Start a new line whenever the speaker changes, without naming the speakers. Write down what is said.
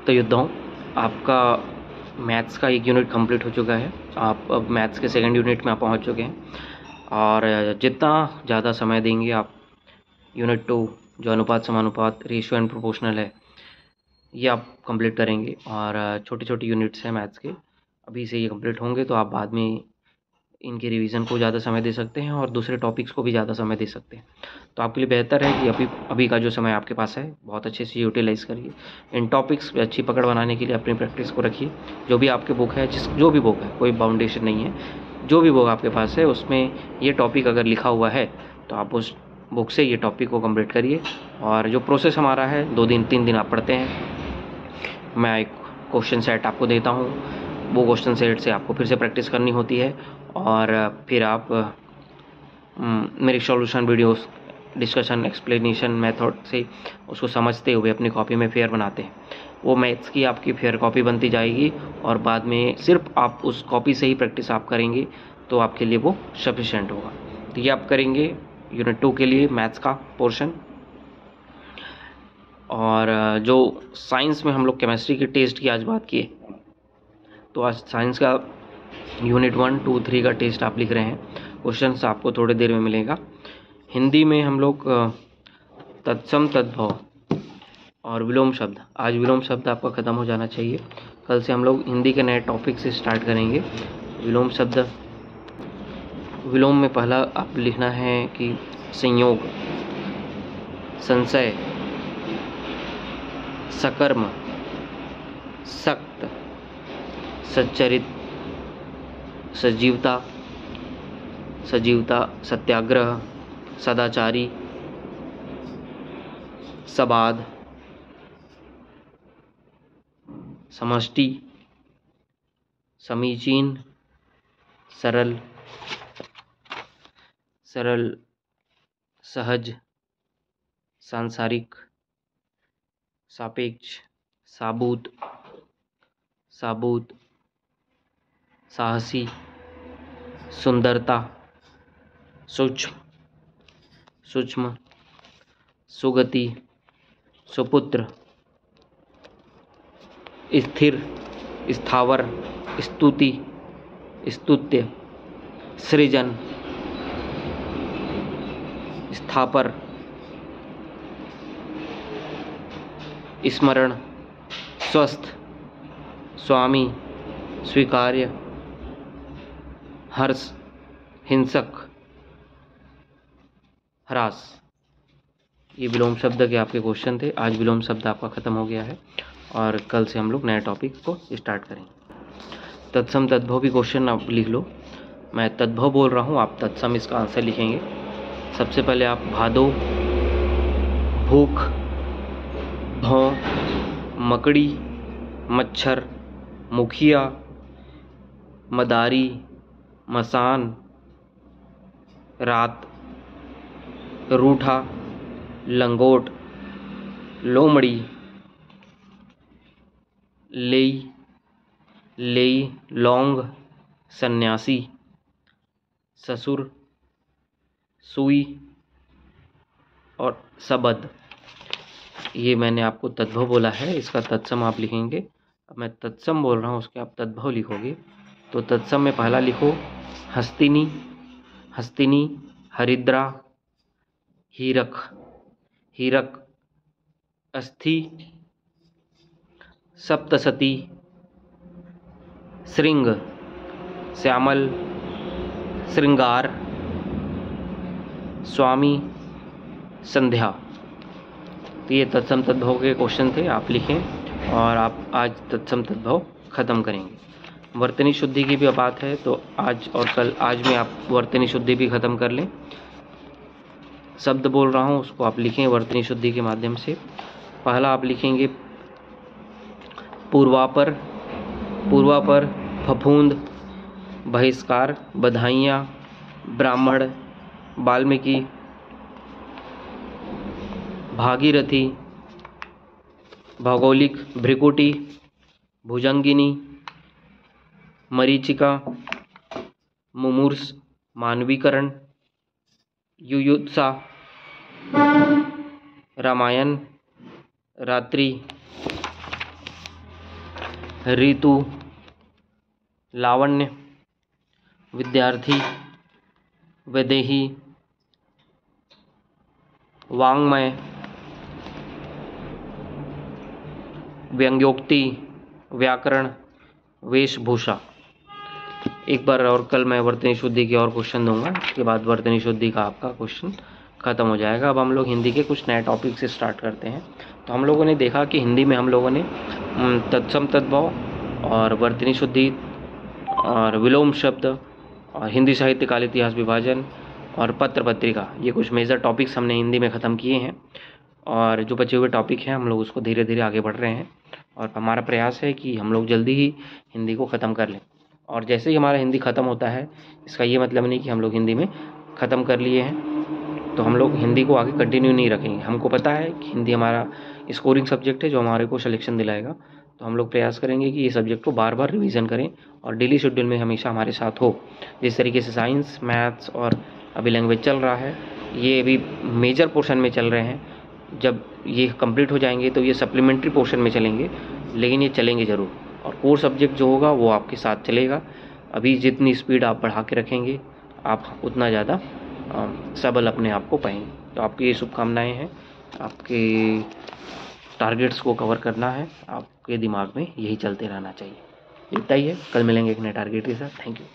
तो योद्धाओं, आपका मैथ्स का एक यूनिट कंप्लीट हो चुका है। आप अब मैथ्स के सेकंड यूनिट में आप पहुंच चुके हैं और जितना ज़्यादा समय देंगे आप यूनिट 2 जो अनुपात समानुपात रेशियो एंड प्रोपोर्शनल है ये आप कंप्लीट करेंगे। और छोटे छोटे यूनिट्स हैं मैथ्स के, अभी से ये कंप्लीट होंगे तो आप बाद में इनके रिवीजन को ज़्यादा समय दे सकते हैं और दूसरे टॉपिक्स को भी ज़्यादा समय दे सकते हैं। तो आपके लिए बेहतर है कि अभी का जो समय आपके पास है बहुत अच्छे से यूटिलाइज़ करिए। इन टॉपिक्स पे अच्छी पकड़ बनाने के लिए अपनी प्रैक्टिस को रखिए। जो भी आपके बुक है, जो भी बुक है, कोई बाउंडेशन नहीं है, जो भी बुक आपके पास है उसमें ये टॉपिक अगर लिखा हुआ है तो आप उस बुक से ये टॉपिक को कंप्लीट करिए। और जो प्रोसेस हमारा है 2 दिन 3 दिन आप पढ़ते हैं, मैं एक क्वेश्चन सेट आपको देता हूँ, वो क्वेश्चन सेट से आपको फिर से प्रैक्टिस करनी होती है और फिर आप मेरे solution videos, discussion, explanation method से उसको समझते हुए अपनी कॉपी में फेयर बनाते हैं। वो मैथ्स की आपकी फेयर कॉपी बनती जाएगी और बाद में सिर्फ आप उस कॉपी से ही प्रैक्टिस आप करेंगे तो आपके लिए वो सफिशेंट होगा। तो ये आप करेंगे यूनिट 2 के लिए मैथ्स का पोर्शन। और जो साइंस में हम लोग केमिस्ट्री के टेस्ट की आज बात किए, तो आज साइंस का यूनिट 1, 2, 3 का टेस्ट आप लिख रहे हैं। क्वेश्चंस आपको थोड़ी देर में मिलेगा। हिंदी में हम लोग तत्सम, तद्भव और विलोम शब्द, आज विलोम शब्द आपका ख़त्म हो जाना चाहिए। कल से हम लोग हिंदी के नए टॉपिक से स्टार्ट करेंगे। विलोम शब्द, विलोम में पहला आप लिखना है कि संयोग, संशय, सकर्म, सक्त, सच्चरित, सजीवता, सत्याग्रह, सदाचारी, सबाद, समष्टि, समीचीन, सरल, सहज, सांसारिक, सापेक्ष, साबूत, साहसी, सुंदरता, सूक्ष्म, सुगति, सुपुत्र, स्थिर, स्थावर, स्तुति, स्तुत्य, सृजन, स्थापर, स्मरण, स्वस्थ, स्वामी, स्वीकार्य, हर्ष, हिंसक, ह्रास। ये विलोम शब्द के आपके क्वेश्चन थे। आज विलोम शब्द आपका ख़त्म हो गया है और कल से हम लोग नए टॉपिक को स्टार्ट करेंगे। तत्सम तद्भव भी क्वेश्चन आप लिख लो। मैं तद्भव बोल रहा हूँ, आप तत्सम इसका आंसर लिखेंगे। सबसे पहले आप भादो, भूख, भौं, मकड़ी, मच्छर, मुखिया, मदारी, मसान, रात, रूठा, लंगोट, लोमड़ी, लेई, लौंग, सन्यासी, ससुर, सुई और सबद। ये मैंने आपको तद्भव बोला है, इसका तत्सम आप लिखेंगे। अब मैं तत्सम बोल रहा हूँ, उसके आप तद्भव लिखोगे। तो तत्सम में पहला लिखो हस्तिनी, हरिद्रा, हीरक, अस्थि, सप्तसती, श्रृंग, श्यामल, श्रृंगार, स्वामी, संध्या। तो ये तत्सम तद्भव के क्वेश्चन थे, आप लिखें और आप आज तत्सम तद्भव ख़त्म करेंगे। वर्तनी शुद्धि की भी बात है तो आज और कल, आज में आप वर्तनी शुद्धि भी ख़त्म कर लें। शब्द बोल रहा हूँ उसको आप लिखें वर्तनी शुद्धि के माध्यम से। पहला आप लिखेंगे पूर्वापर, फफूंद, बहिष्कार, बधाइयाँ, ब्राह्मण, वाल्मीकि, भागीरथी, भौगोलिक, भ्रिकुटी, भुजंगिनी, मरीचिका, मुमूर्ष, मानवीकरण, युयुत्सा, रामायण, रात्रि, ऋतु, लावण्य, विद्यार्थी, वैदेही, वाङ्मय, व्यंग्योक्ति, व्याकरण, वेशभूषा। एक बार और कल मैं वर्तनी शुद्धि की और क्वेश्चन दूंगा, उसके बाद वर्तनी शुद्धि का आपका क्वेश्चन ख़त्म हो जाएगा। अब हम लोग हिंदी के कुछ नए टॉपिक से स्टार्ट करते हैं। तो हम लोगों ने देखा कि हिंदी में हम लोगों ने तत्सम तद्भव और वर्तनी शुद्धि और विलोम शब्द और हिंदी साहित्य काल इतिहास विभाजन और पत्र पत्रिका, ये कुछ मेजर टॉपिक्स हमने हिंदी में ख़त्म किए हैं। और जो बचे हुए टॉपिक हैं हम लोग उसको धीरे धीरे आगे बढ़ रहे हैं और हमारा प्रयास है कि हम लोग जल्दी ही हिंदी को ख़त्म कर लें। और जैसे ही हमारा हिंदी ख़त्म होता है, इसका ये मतलब नहीं कि हम लोग हिंदी में ख़त्म कर लिए हैं, तो हम लोग हिंदी को आगे कंटिन्यू नहीं रखेंगे। हमको पता है कि हिंदी हमारा स्कोरिंग सब्जेक्ट है जो हमारे को सिलेक्शन दिलाएगा, तो हम लोग प्रयास करेंगे कि ये सब्जेक्ट को बार बार रिवीजन करें और डेली शेड्यूल में हमेशा हमारे साथ हो। जिस तरीके से साइंस, मैथ्स और अभी लैंग्वेज चल रहा है, ये अभी मेजर पोर्शन में चल रहे हैं। जब ये कंप्लीट हो जाएंगे तो ये सप्लीमेंट्री पोर्शन में चलेंगे, लेकिन ये चलेंगे ज़रूर। और कोर सब्जेक्ट जो होगा वो आपके साथ चलेगा। अभी जितनी स्पीड आप बढ़ा के रखेंगे, आप उतना ज़्यादा सबल अपने आप को पाएंगे। तो आपकी ये शुभकामनाएँ हैं, आपके टारगेट्स को कवर करना है, आपके दिमाग में यही चलते रहना चाहिए। इतना ही है, कल मिलेंगे एक नए टारगेट के साथ। Thank you.